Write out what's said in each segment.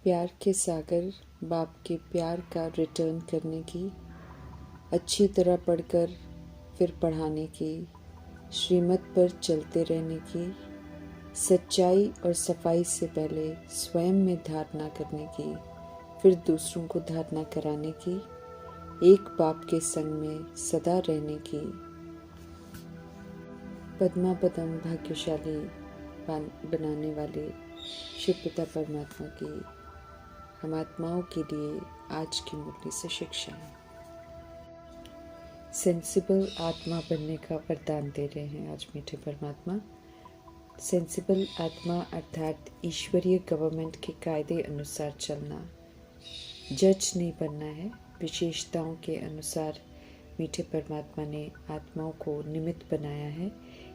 प्यार के सागर बाप के प्यार का रिटर्न करने की, अच्छी तरह पढ़कर फिर पढ़ाने की, श्रीमत पर चलते रहने की, सच्चाई और सफाई से पहले स्वयं में धारणा करने की, फिर दूसरों को धारणा कराने की, एक बाप के संग में सदा रहने की। पद्मा पदम भाग्यशाली बनाने वाले शिव पिता परमात्मा की हम आत्माओं के लिए आज की मुरली से शिक्षाएं। सेंसिबल आत्मा बनने का वरदान दे रहे हैं आज मीठे परमात्मा। सेंसिबल आत्मा अर्थात ईश्वरीय गवर्नमेंट के कायदे अनुसार चलना, जज नहीं बनना है। विशेषताओं के अनुसार मीठे परमात्मा ने आत्माओं को निमित्त बनाया है,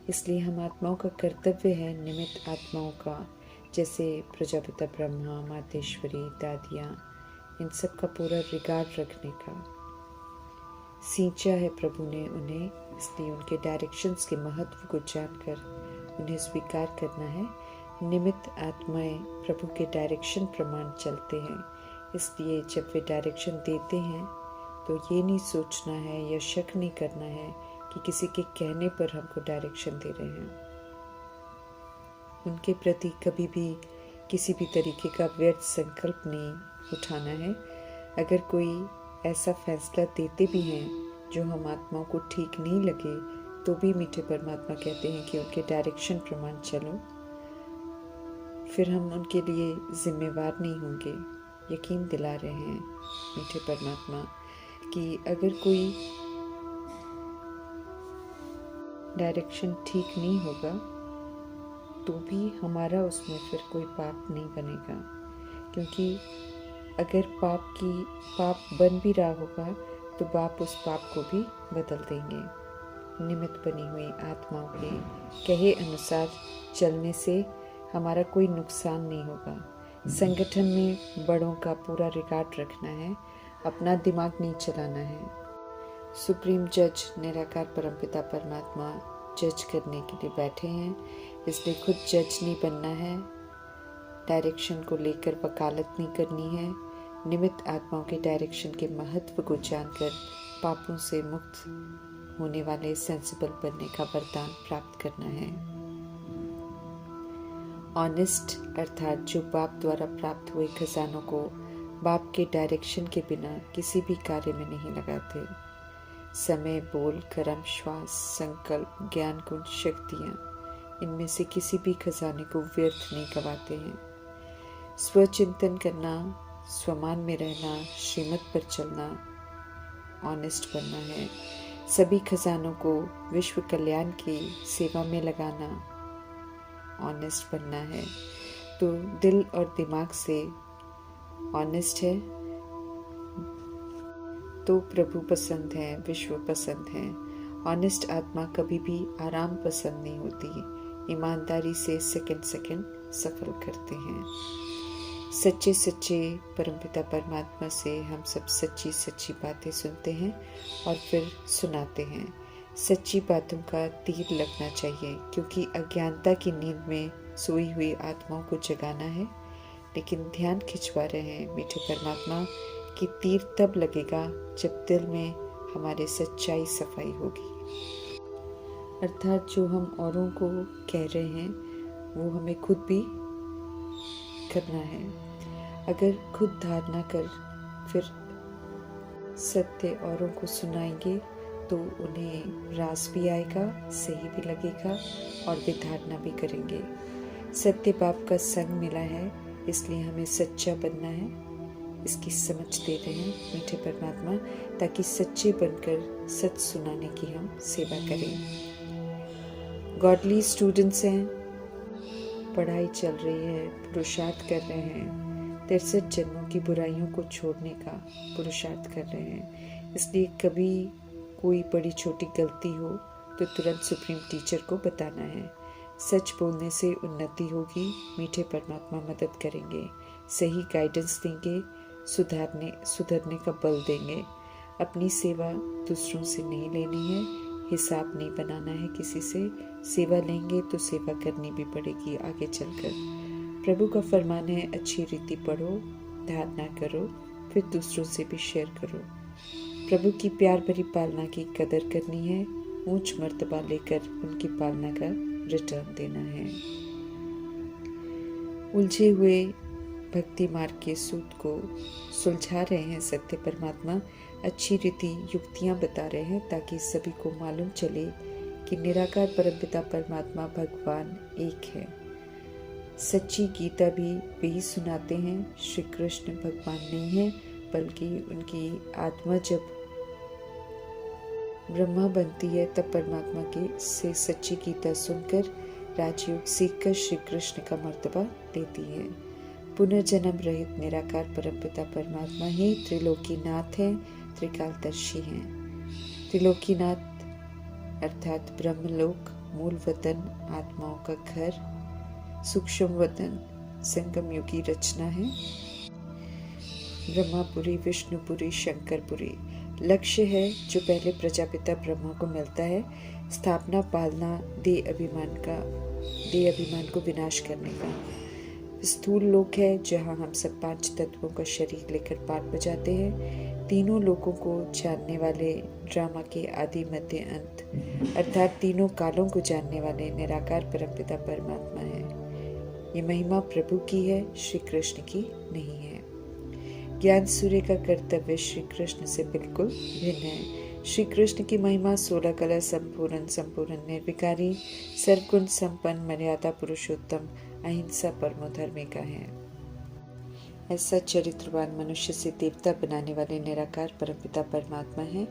इसलिए हम आत्माओं का कर्तव्य है निमित्त आत्माओं का, जैसे प्रजापिता ब्रह्मा, मातेश्वरी, दादियाँ, इन सब का पूरा रिगार्ड रखने का। सींचा है प्रभु ने उन्हें, इसलिए उनके डायरेक्शंस के महत्व को जानकर उन्हें स्वीकार करना है। निमित्त आत्माएं प्रभु के डायरेक्शन प्रमाण चलते हैं, इसलिए जब वे डायरेक्शन देते हैं तो ये नहीं सोचना है या शक नहीं करना है कि किसी के कहने पर हमको डायरेक्शन दे रहे हैं। उनके प्रति कभी भी किसी भी तरीके का व्यर्थ संकल्प नहीं उठाना है। अगर कोई ऐसा फैसला देते भी हैं जो हम आत्माओं को ठीक नहीं लगे, तो भी मीठे परमात्मा कहते हैं कि उनके डायरेक्शन प्रमाण चलो, फिर हम उनके लिए जिम्मेवार नहीं होंगे। यकीन दिला रहे हैं मीठे परमात्मा कि अगर कोई डायरेक्शन ठीक नहीं होगा तो भी हमारा उसमें फिर कोई पाप नहीं बनेगा, क्योंकि अगर पाप बन भी रहा होगा तो बाप उस पाप को भी बदल देंगे। निमित्त बनी हुई आत्माओं के कहे अनुसार चलने से हमारा कोई नुकसान नहीं होगा। संगठन में बड़ों का पूरा रिकॉर्ड रखना है, अपना दिमाग नहीं चलाना है। सुप्रीम जज निराकार परमपिता परमात्मा जज करने के लिए बैठे हैं, इसलिए खुद जज नहीं बनना है, डायरेक्शन को लेकर वकालत नहीं करनी है। निमित्त आत्माओं के डायरेक्शन के महत्व को जानकर पापों से मुक्त होने वाले सेंसिबल बनने का वरदान प्राप्त करना है। ऑनेस्ट अर्थात जो बाप द्वारा प्राप्त हुए खजानों को बाप के डायरेक्शन के बिना किसी भी कार्य में नहीं लगाते। समय, बोल, कर्म, श्वास, संकल्प, ज्ञान, गुण, शक्तियाँ, इनमें से किसी भी खजाने को व्यर्थ नहीं गवाते हैं। स्वचिंतन करना, स्वमान में रहना, श्रीमत पर चलना, ऑनेस्ट बनना है। सभी खजानों को विश्व कल्याण की सेवा में लगाना, ऑनेस्ट बनना है। तो दिल और दिमाग से ऑनेस्ट है तो प्रभु पसंद है, विश्व पसंद है। ऑनेस्ट आत्मा कभी भी आराम पसंद नहीं होती, ईमानदारी से सेकंड सेकंड सफल करते हैं। सच्चे सच्चे परमपिता परमात्मा से हम सब सच्ची सच्ची बातें सुनते हैं और फिर सुनाते हैं। सच्ची बातों का तीर लगना चाहिए, क्योंकि अज्ञानता की नींद में सोई हुई आत्माओं को जगाना है। लेकिन ध्यान खिंचवा रहे हैं मीठे परमात्मा कि तीर तब लगेगा जब दिल में हमारे सच्चाई सफाई होगी। अर्थात जो हम औरों को कह रहे हैं वो हमें खुद भी करना है। अगर खुद धारणा कर फिर सत्य औरों को सुनाएंगे तो उन्हें रास भी आएगा, सही भी लगेगा और वे धारणा भी करेंगे। सत्य बाप का संग मिला है, इसलिए हमें सच्चा बनना है। इसकी समझ दे रहे हैं मीठे परमात्मा, ताकि सच्चे बनकर सच सुनाने की हम सेवा करें। गॉडली स्टूडेंट्स हैं, पढ़ाई चल रही है, पुरुषार्थ कर रहे हैं, 63 जन्मों की बुराइयों को छोड़ने का पुरुषार्थ कर रहे हैं। इसलिए कभी कोई बड़ी छोटी गलती हो तो तुरंत सुप्रीम टीचर को बताना है। सच बोलने से उन्नति होगी, मीठे परमात्मा मदद करेंगे, सही गाइडेंस देंगे, सुधरने का बल देंगे। अपनी सेवा दूसरों से नहीं लेनी है, हिसाब नहीं बनाना है किसी से। सेवा लेंगे तो सेवा करनी भी पड़ेगी आगे चलकर। प्रभु का फरमान है, अच्छी रीति पढ़ो, धारणा करो, फिर दूसरों से भी शेयर करो। प्रभु की प्यार भरी पालना की कदर करनी है, ऊंच मर्तबा लेकर उनकी पालना का रिटर्न देना है। उलझे हुए भक्ति मार्ग के सूत को सुलझा रहे हैं सत्य परमात्मा। अच्छी रीति युक्तियां बता रहे हैं ताकि सभी को मालूम चले कि निराकार परमपिता परमात्मा भगवान एक है। सच्ची गीता भी वही सुनाते हैं। श्री कृष्ण भगवान नहीं है, बल्कि उनकी आत्मा जब ब्रह्मा बनती है तब परमात्मा की से सच्ची गीता सुनकर राजयोग सीखकर श्री कृष्ण का मर्तबा लेती है। पुनर्जन्म रहित निराकार परमपिता परमात्मा ही त्रिलोकीनाथ है, त्रिकालदर्शी हैं। त्रिलोकीनाथ अर्थात ब्रह्मलोक, मूल वतन, आत्माओं का घर, सूक्ष्म वतन, संगम युग की रचना है। ब्रह्मापुरी, विष्णुपुरी, शंकरपुरी लक्ष्य है जो पहले प्रजापिता ब्रह्मा को मिलता है। स्थापना, पालना, देह अभिमान को विनाश करने का। स्थूल लोक है जहाँ हम सब 5 तत्वों का शरीर लेकर पाठ बजाते हैं। तीनों लोकों को जानने वाले, ड्रामा के आदि मध्य अंत अर्थात तीनों कालों को जानने वाले निराकार परमपिता परमात्मा है। ये महिमा प्रभु की है, श्री कृष्ण की नहीं है। ज्ञान सूर्य का कर्तव्य श्री कृष्ण से बिल्कुल भिन्न है। श्री कृष्ण की महिमा 16 कला संपूर्ण निर्विकारी, सर्वगुण संपन्न, मर्यादा पुरुषोत्तम, अहिंसा परमो धर्मी का है। ऐसा चरित्रवान मनुष्य से देवता बनाने वाले निराकार परमपिता परमात्मा है।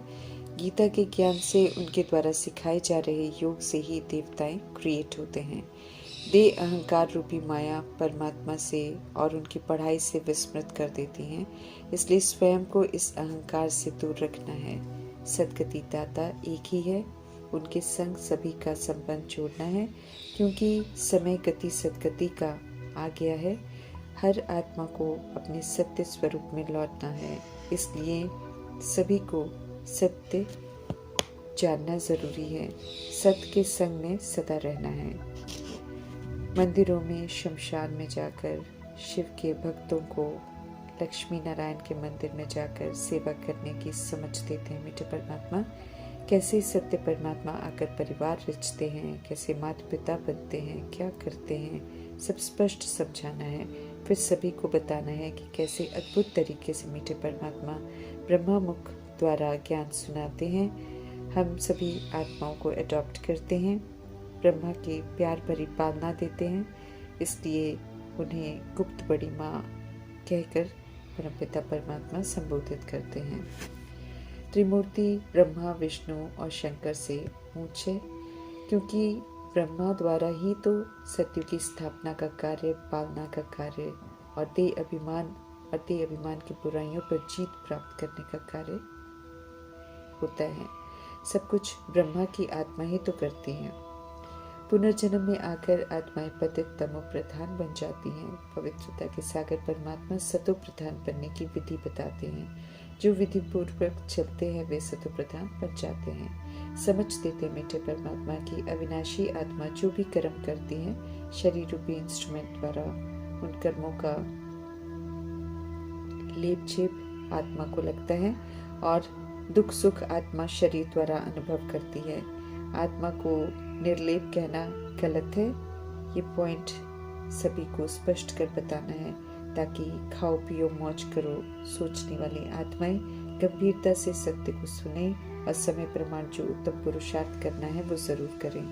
गीता के ज्ञान से, उनके द्वारा सिखाए जा रहे योग से ही देवताएं क्रिएट होते हैं। देह अहंकार रूपी माया परमात्मा से और उनकी पढ़ाई से विस्मृत कर देती हैं, इसलिए स्वयं को इस अहंकार से दूर रखना है। सदगति दाता एक ही है, उनके संग सभी का संबंध जोड़ना है, क्योंकि समय गति सदगति का आ गया है। हर आत्मा को अपने सत्य स्वरूप में लौटना है, इसलिए सभी को सत्य जानना जरूरी है। सत्य के संग में सदा रहना है। मंदिरों में, शमशान में जाकर शिव के भक्तों को लक्ष्मी नारायण के मंदिर में जाकर सेवा करने की समझ देते हैं मीठे परमात्मा। कैसे सत्य परमात्मा आकर परिवार रचते हैं, कैसे माता पिता बनते हैं, क्या करते हैं, सब स्पष्ट समझाना है। फिर सभी को बताना है कि कैसे अद्भुत तरीके से मीठे परमात्मा ब्रह्मा मुख द्वारा ज्ञान सुनाते हैं। हम सभी आत्माओं को अडॉप्ट करते हैं, ब्रह्मा की प्यार भरी पालना देते हैं, इसलिए उन्हें गुप्त बड़ी माँ कहकर परमपिता परमात्मा संबोधित करते हैं। त्रिमूर्ति ब्रह्मा, विष्णु और शंकर से ऊंच है, क्योंकि ब्रह्मा द्वारा ही तो सत्य की स्थापना का कार्य, पालना का कार्य और देह अभिमान की बुराइयों पर जीत प्राप्त करने का कार्य होता है। सब कुछ ब्रह्मा की आत्मा ही तो करती है। पुनर्जन्म में आकर आत्माएं पतित तमो प्रधान बन जाती हैं। पवित्रता के सागर परमात्मा सतो प्रधान बनने की विधि बताते हैं। जो विधि पूर्वक चलते हैं वे सतो प्रधान बन जाते हैं। समझ देते मीठे परमात्मा की अविनाशी आत्मा जो भी कर्म करती है, शरीर रूपी इंस्ट्रूमेंट द्वारा उन कर्मों का लेप छेप आत्मा को लगता है और दुख सुख आत्मा शरीर द्वारा अनुभव करती है। आत्मा को निर्लेप कहना गलत है। ये पॉइंट सभी को स्पष्ट कर बताना है, ताकि खाओ पियो मौज करो सोचने वाली आत्माएं गंभीरता से सत्य को सुने और समय प्रमाण जो उत्तम पुरुषार्थ करना है वो जरूर करें।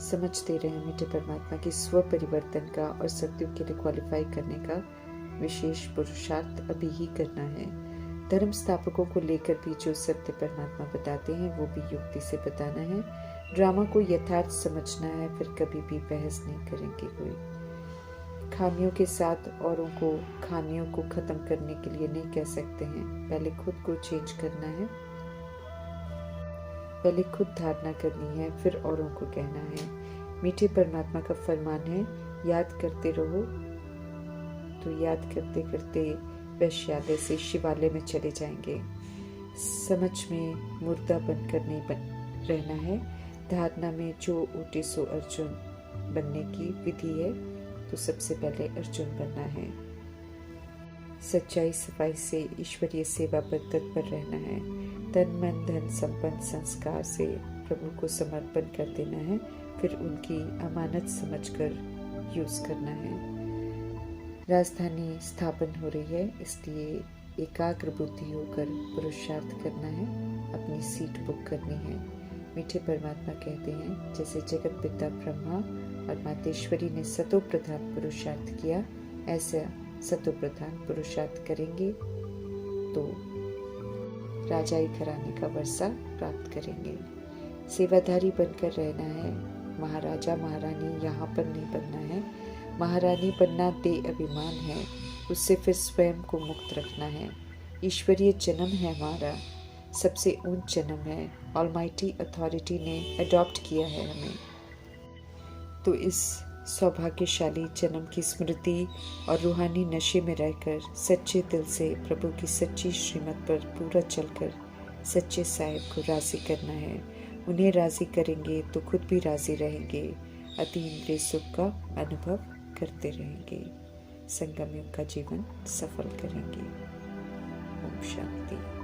समझते रहे मीठे परमात्मा की स्व परिवर्तन का और सत्य के लिए क्वालिफाई करने का विशेष पुरुषार्थ अभी ही करना है। धर्म स्थापकों को लेकर भी जो सत्य परमात्मा बताते हैं वो भी युक्ति से बताना है। ड्रामा को यथार्थ समझना है, फिर कभी भी बहस नहीं करेंगे कोई। खामियों के साथ औरों को खामियों को खत्म करने के लिए नहीं कह सकते हैं। पहले खुद को चेंज करना है, पहले खुद धारणा करनी है, फिर औरों को कहना है। मीठे परमात्मा का फरमान है, याद करते रहो, तो याद करते करते वैश्यालय से शिवालय में चले जाएंगे। समझ में मुर्दा बनकर नहीं रहना है। धारणा में जो ऊटे सो अर्जुन बनने की विधि है, तो सबसे पहले अर्जुन बनना है। सच्चाई सफाई से ईश्वरीय सेवा पर तत्पर रहना है। तन मन धन संपन्न संस्कार से प्रभु को समर्पण कर देना है, फिर उनकी अमानत समझकर यूज करना है। राजधानी स्थापन हो रही है, इसलिए एकाग्र बुद्धि होकर पुरुषार्थ करना है, अपनी सीट बुक करनी है। मीठे परमात्मा कहते हैं, जैसे जगत पिता ब्रह्मा और मातेश्वरी ने सतो प्रधान पुरुषार्थ किया, ऐसा सतो प्रधान पुरुषार्थ करेंगे तो राजाई घराने का वर्षा प्राप्त करेंगे। सेवाधारी बनकर रहना है, महाराजा महारानी यहाँ पर नहीं बनना है। महारानी बनना दे अभिमान है, उससे फिर स्वयं को मुक्त रखना है। ईश्वरीय जन्म है हमारा, सबसे ऊंच जन्म है। ऑलमाइटी अथॉरिटी ने अडॉप्ट किया है हमें, तो इस सौभाग्यशाली जन्म की स्मृति और रूहानी नशे में रहकर सच्चे दिल से प्रभु की सच्ची श्रीमत पर पूरा चलकर सच्चे साहिब को राजी करना है। उन्हें राजी करेंगे तो खुद भी राजी रहेंगे, अति इंद्रिय सुख का अनुभव करते रहेंगे, संगम युग का जीवन सफल करेंगे। ओम शांति।